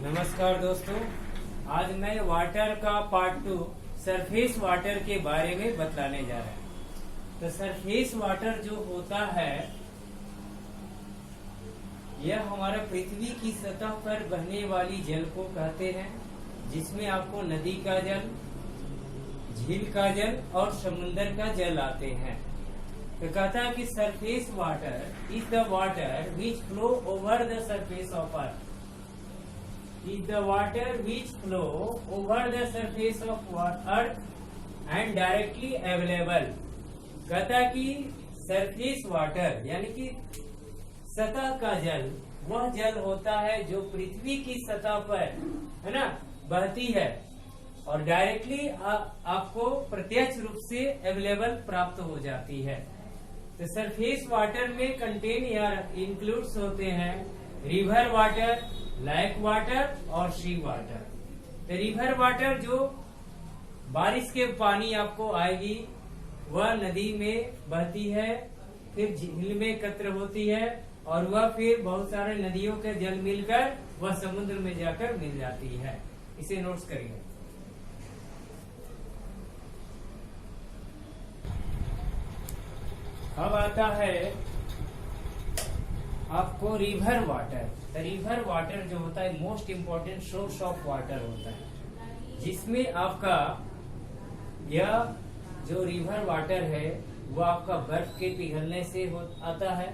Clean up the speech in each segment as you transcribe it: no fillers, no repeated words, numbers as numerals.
नमस्कार दोस्तों, आज मैं वाटर का पार्ट 2 सरफेस वाटर के बारे में बतलाने जा रहा हूँ। तो सरफेस वाटर जो होता है यह हमारा पृथ्वी की सतह पर बहने वाली जल को कहते हैं, जिसमें आपको नदी का जल, झील का जल और समुद्र का जल आते हैं। तो कहता है कि surface water is the water which flow over the surface of earth, is the water which flow over the surface of earth and directly available। कहता कि सरफेस वाटर यानी कि सतह का जल वह जल होता है जो पृथ्वी की सतह पर है ना बहती है और डायरेक्टली आपको प्रत्यक्ष रूप से अवेलेबल प्राप्त हो जाती है। तो सरफेस वाटर में कंटेन या इंक्लूड्स होते हैं रिवर वाटर, लेक वाटर और सी वाटर। तो रिवर वाटर जो बारिश के पानी आपको आएगी वह नदी में बहती है, फिर झील में एकत्र होती है और वह फिर बहुत सारे नदियों के जल मिलकर वह समुद्र में जाकर मिल जाती है। इसे नोट्स करिए। अब आता है आपको रिवर वाटर। रिवर वाटर जो होता है most important source of water होता है, जिसमें आपका यह जो रिवर वाटर है वो आपका बर्फ के पिघलने से आता है,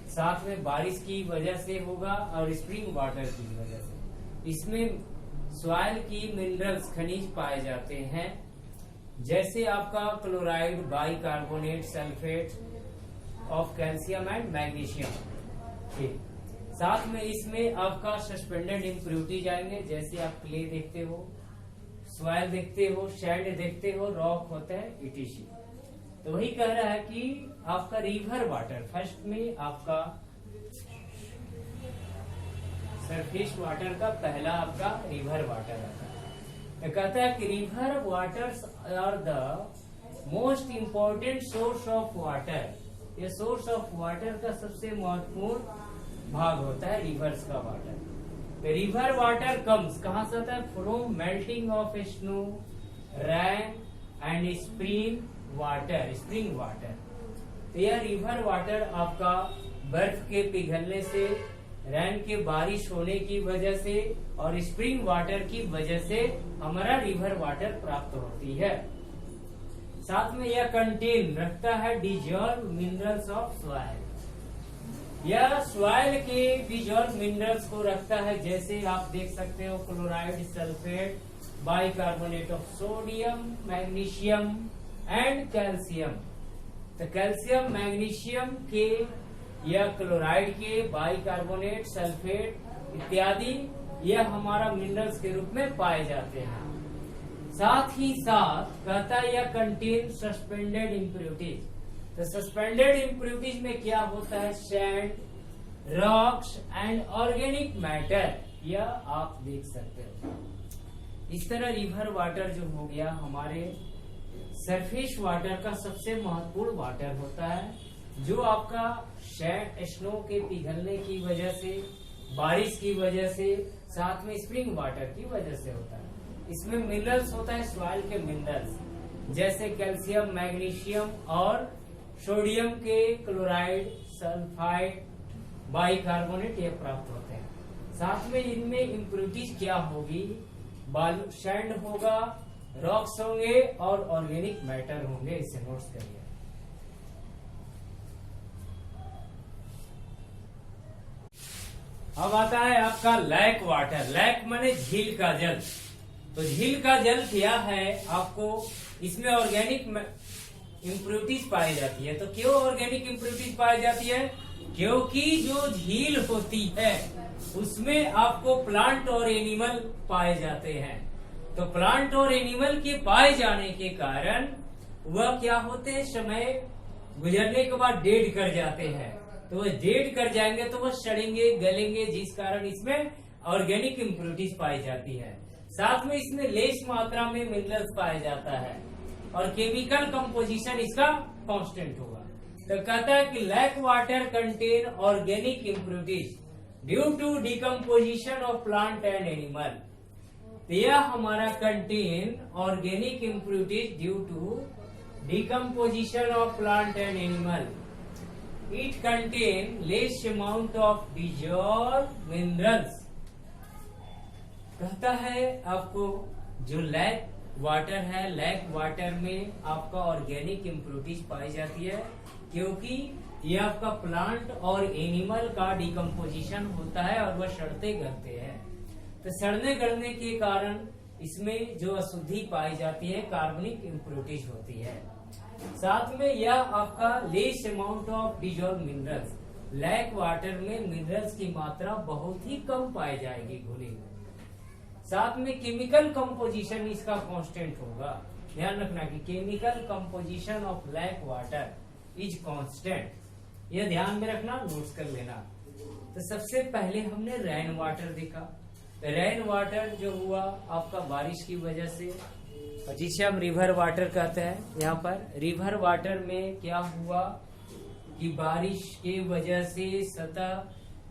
साथ में बारिश की वजह से होगा और स्प्रिंग वाटर की वजह से। इसमें सॉइल की मिनरल्स खनिज पाए जाते हैं, जैसे आपका chloride, bicarbonate, sulphate of calcium and magnesium. ठीक, साथ में इसमें आपका सस्पेंडेड इम्प्योरिटीज आएंगे, जैसे आप क्ले देखते हो, सॉइल देखते हो, सैंड देखते हो, रॉक होता है, इटीसी। तो वही कह रहा है कि आपका रिवर वाटर फर्स्ट में आपका सरफेस वाटर का पहला आपका रिवर वाटर आता है। तो कहता है कि river waters are the most important source of water. ये सोर्स ऑफ वाटर का सबसे महत्वपूर्ण भाग होता है रिवर्स का वाटर। रिवर वाटर कम्स कहाँ से आता है? From melting of snow, rain and spring water. तो यह रिवर वाटर आपका बर्फ के पिघलने से, रेन के बारिश होने की वजह से और स्प्रिंग वाटर की वजह से हमारा रिवर वाटर प्राप्त होती है। साथ में यह कंटेन रखता है डिजॉल्व मिनरल्स ऑफ सॉइल। यह सॉइल के डिजॉल्व मिनरल्स को रखता है, जैसे आप देख सकते हो chloride, sulphate, bicarbonate of sodium, magnesium and calcium. तो कैल्शियम, मैग्नीशियम के या क्लोराइड के, बाइकार्बोनेट, सल्फेट इत्यादि यह हमारा मिनरल्स के रूप में पाए जाते हैं। साथ ही साथ कहता है यह कंटेन सस्पेंडेड इम्प्योरिटीज। तो सस्पेंडेड इम्प्योरिटीज में क्या होता है? Sand, rocks and organic matter, यह आप देख सकते हो। इस तरह रिवर वाटर जो हो गया हमारे सरफेस वाटर का सबसे महत्वपूर्ण वाटर होता है, जो आपका सैंड, स्नो के पिघलने की वजह से, बारिश की वजह से, साथ में स्प्रिंग वाटर की वजह से होता है। इसमें मिनरल्स होता है सॉइल के मिनरल्स, जैसे कैल्शियम, मैग्नीशियम और सोडियम के क्लोराइड, सल्फाइड, बाइकार्बोनेट ये प्राप्त होते हैं। साथ में इनमें इम्प्योरिटीज क्या होगी? बालू, सैंड होगा, रॉक्स होंगे और ऑर्गेनिक मैटर होंगे। इसे नोट्स करिए। अब आता है आपका लेक वाटर। लेक माने झील का जल। तो झील का जल क्या है? आपको इसमें ऑर्गेनिक इम्प्योरिटीज पाई जाती है। तो क्यों ऑर्गेनिक इम्प्योरिटीज पाई जाती है? क्योंकि जो झील होती है उसमें आपको प्लांट और एनिमल पाए जाते हैं। तो प्लांट और एनिमल के पाए जाने के कारण वह क्या होते हैं, समय गुजरने के बाद डेड कर जाते हैं। तो वह डेड कर जाएंगे तो वह सड़ेंगे, गलेंगे, जिस कारण इसमें ऑर्गेनिक इम्प्योरिटीज पाई जाती है। साथ में इसमें लेस मात्रा में मिनरल्स पाया जाता है और केमिकल कंपोजिशन इसका कांस्टेंट होगा। तो कहता है कि lake water contain organic impurities. Due to decomposition of plant and animal. तो यह हमारा contain organic impurities due to decomposition of plant and animal. It contain less amount of dissolve minerals. कहता है आपको जो लैक वाटर है, lake water में आपका ऑर्गेनिक इम्प्यूरिटीज पाई जाती है, क्योंकि ये आपका प्लांट और एनिमल का डिकम्पोजिशन होता है और वह सड़ते गलते हैं। तो सड़ने गलने के कारण इसमें जो अशुद्धि पाई जाती है, कार्बनिक इम्प्यूरिटीज होती है। साथ में यह आपका less amount of dissolve minerals, lake water में मिनरल्स की मात्रा बहुत ही कम पाई जाएगी घुली हुई। साथ में केमिकल कंपोजिशन इसका कांस्टेंट होगा। ध्यान रखना कि chemical composition of lake water is constant, यह ध्यान में रखना, नोट्स कर लेना। तो सबसे पहले हमने रेन वाटर देखा। तो रेन वाटर जो हुआ आपका बारिश की वजह से, जिसे हम रिवर वाटर कहते हैं। यहाँ पर रिवर वाटर में क्या हुआ कि बारिश के वजह से सतह,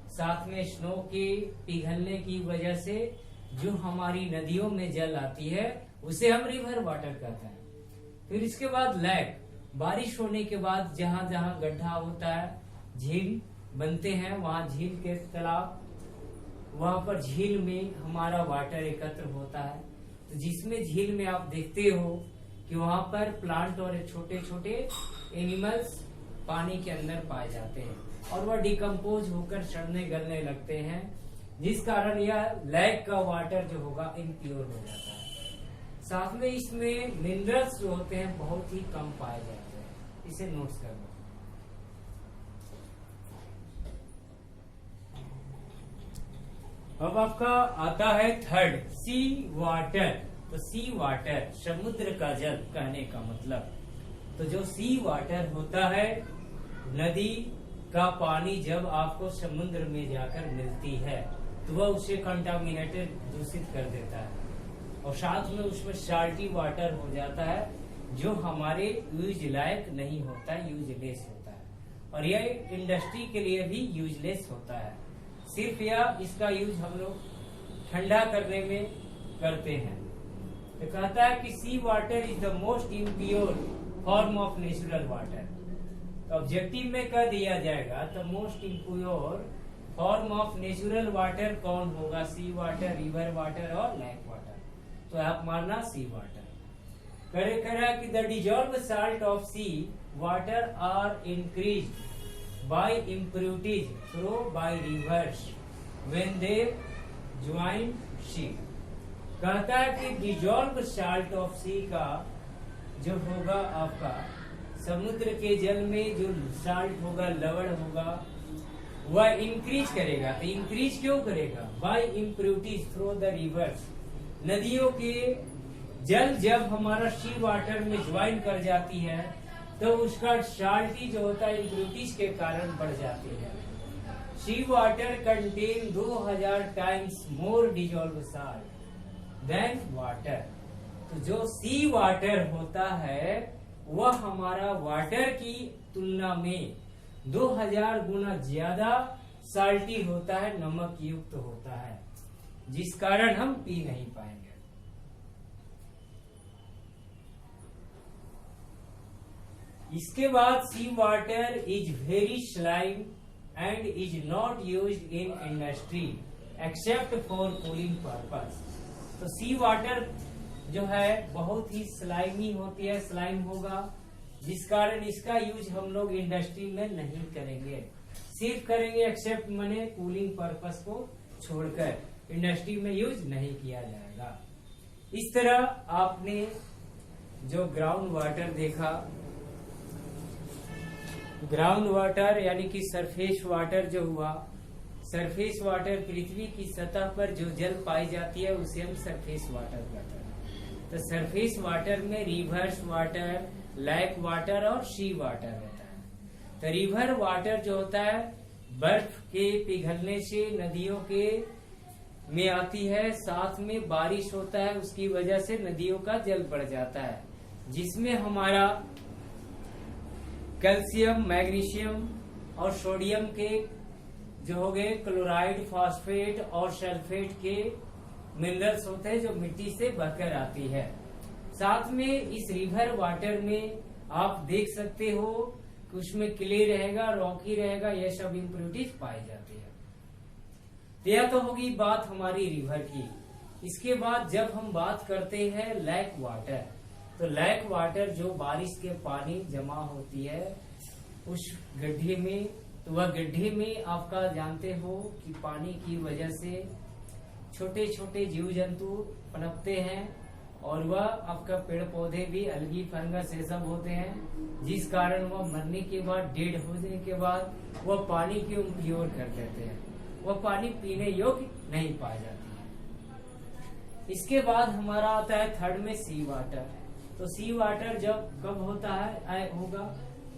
साथ में स्नो के पिघलने की वजह से जो हमारी नदियों में जल आती है उसे हम रिवर वाटर कहते हैं। फिर इसके बाद लैक, बारिश होने के बाद जहां जहां गड्ढा होता है, झील बनते हैं, वहां झील के तालाब, वहां पर झील में हमारा वाटर एकत्र होता है। तो जिसमें झील में आप देखते हो कि वहां पर प्लांट और छोटे छोटे एनिमल्स पानी के अंदर पाए जाते हैं और वह डिकम्पोज होकर सड़ने गलने लगते हैं, जिस कारण यह लैक का वाटर जो होगा इम्प्योर हो जाता है। साथ में इसमें मिनरल्स जो होते हैं बहुत ही कम पाए जाते हैं, इसे नोट्स कर लो। अब आपका आता है थर्ड, सी वाटर। तो सी वाटर समुद्र का जल कहने का मतलब, तो जो सी वाटर होता है, नदी का पानी जब आपको समुद्र में जाकर मिलती है तो वह उसे कंटामिनेटेड, दूषित कर देता है और साथ में उसमें साल्टी वाटर हो जाता है जो हमारे यूज लायक नहीं होता है, यूजलेस होता है। और यह इंडस्ट्री के लिए भी यूजलेस होता है। सिर्फ यह इसका यूज हम लोग ठंडा करने में करते हैं। तो कहता है कि sea water is the most impure form of natural water. तो ऑब्जेक्टिव में कह दिया जाएगा तो most impure form of natural water कौन होगा? सी वाटर, रिवर वाटर और लैक वाटर। तो आप मारना सी वाटर। करेगा कि the dissolve salt of sea water are increase by impurities through by rivers when they join sea। कहता है कि डिजॉल्व साल्ट ऑफ सी का जो होगा आपका समुद्र के जल में जो साल्ट होगा, लवण होगा, वह इंक्रीज करेगा। तो इंक्रीज क्यों करेगा? By impurities through the rivers. नदियों के जल जब हमारा सी वाटर में ज्वाइन कर जाती है तो उसका साल्टी जो होता है इम्प्यूरिटीज के कारण बढ़ जाती है। Sea water contain 2000 times more dissolve salt than water. तो जो सी वाटर होता है वह हमारा वाटर की तुलना में 2000 गुना ज्यादा साल्टी होता है, नमक युक्त होता है, जिस कारण हम पी नहीं पाएंगे। इसके बाद sea water is very slime and is not used in industry except for cooling purpose. तो सी वाटर जो है बहुत ही स्लाइमी होती है, स्लाइम होगा, जिस कारण इसका यूज हम लोग इंडस्ट्री में नहीं करेंगे, सिर्फ करेंगे एक्सेप्ट मने कूलिंग पर्पस को छोड़कर इंडस्ट्री में यूज नहीं किया जाएगा। इस तरह आपने जो ग्राउंड वाटर देखा, ग्राउंड वाटर यानी कि सरफेस वाटर जो हुआ, सरफेस वाटर पृथ्वी की सतह पर जो जल पाई जाती है उसे हम सरफेस वाटर कहते हैं। तो सरफेस वाटर में रिवर्स वाटर, लैक वाटर और सी वाटर होता है। तो रिवर वाटर जो होता है बर्फ के पिघलने से नदियों के में आती है, साथ में बारिश होता है, उसकी वजह से नदियों का जल बढ़ जाता है, जिसमें हमारा कैल्शियम, मैग्नीशियम और सोडियम के जो हो गए क्लोराइड, फास्फेट और सल्फेट के मिनरल्स होते हैं जो मिट्टी से बहकर आती है। साथ में इस रिवर वाटर में आप देख सकते हो कि उसमें क्ले रहेगा, रॉकी रहेगा, यह सब इम्प्योरिटीज पाई जाती है। तो यह तो होगी बात हमारी रिवर की। इसके बाद जब हम बात करते हैं लेक वाटर, तो लेक वाटर जो बारिश के पानी जमा होती है उस गड्ढे में, तो वह गड्ढे में आपका जानते हो कि पानी की वजह से छोटे छोटे जीव जंतु पनपते हैं और वह आपका पेड़ पौधे भी अलगी, फंगस ये सब होते हैं, जिस कारण वह मरने के बाद, डेड होने के बाद वह पानी को इम्प्योर कर देते हैं, वह पानी पीने योग्य नहीं पाया जाती है। इसके बाद हमारा आता है थर्ड में सी वाटर। तो सी वाटर जब कब होता है होगा,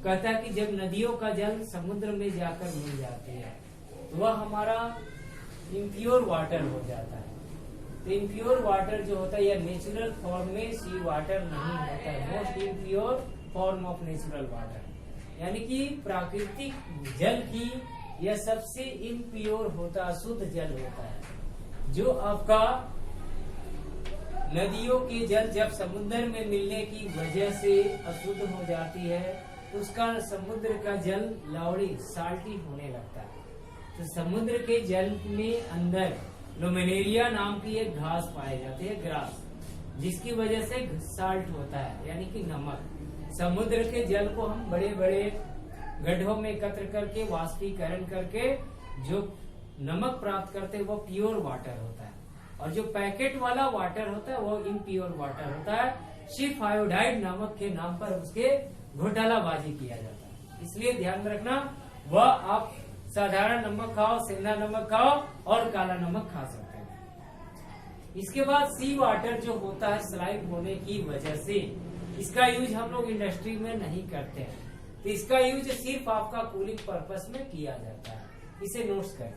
कहता है कि जब नदियों का जल समुद्र में जाकर मिल जाती है तो वह हमारा इम्प्योर वाटर हो जाता है। तो इम्प्योर वाटर जो होता है यह नेचुरल फॉर्म में सी वाटर नहीं होता है, most impure form of natural water, यानी कि प्राकृतिक जल की यह सबसे इम्प्योर होता है, शुद्ध जल होता है। जो आपका नदियों के जल जब समुद्र में मिलने की वजह से अशुद्ध हो जाती है तो उसका समुद्र का जल लाउडी, साल्टी होने लगता है। तो समुद्र के जल में अंदर लुमिनेरिया नाम की एक घास पाई जाती है, ग्रास, जिसकी वजह से साल्ट होता है, यानी कि नमक। समुद्र के जल को हम बड़े बड़े गड्ढों में एकत्र करके वाष्पीकरण करके जो नमक प्राप्त करते हैं वो प्योर वाटर होता है, और जो पैकेट वाला वाटर होता है वो इम्प्योर वाटर होता है। सिर्फ आयोडाइड नमक के नाम पर उसके घोटालाबाजी किया जाता है। इसलिए ध्यान रखना, वह आप साधारण नमक खाओ, सेंधा नमक खाओ और काला नमक खा सकते हैं। इसके बाद सी वाटर जो होता है स्लाइड होने की वजह से इसका यूज हम लोग इंडस्ट्री में नहीं करते हैं, तो इसका यूज सिर्फ आपका कूलिंग पर्पस में किया जाता है। इसे नोट्स कर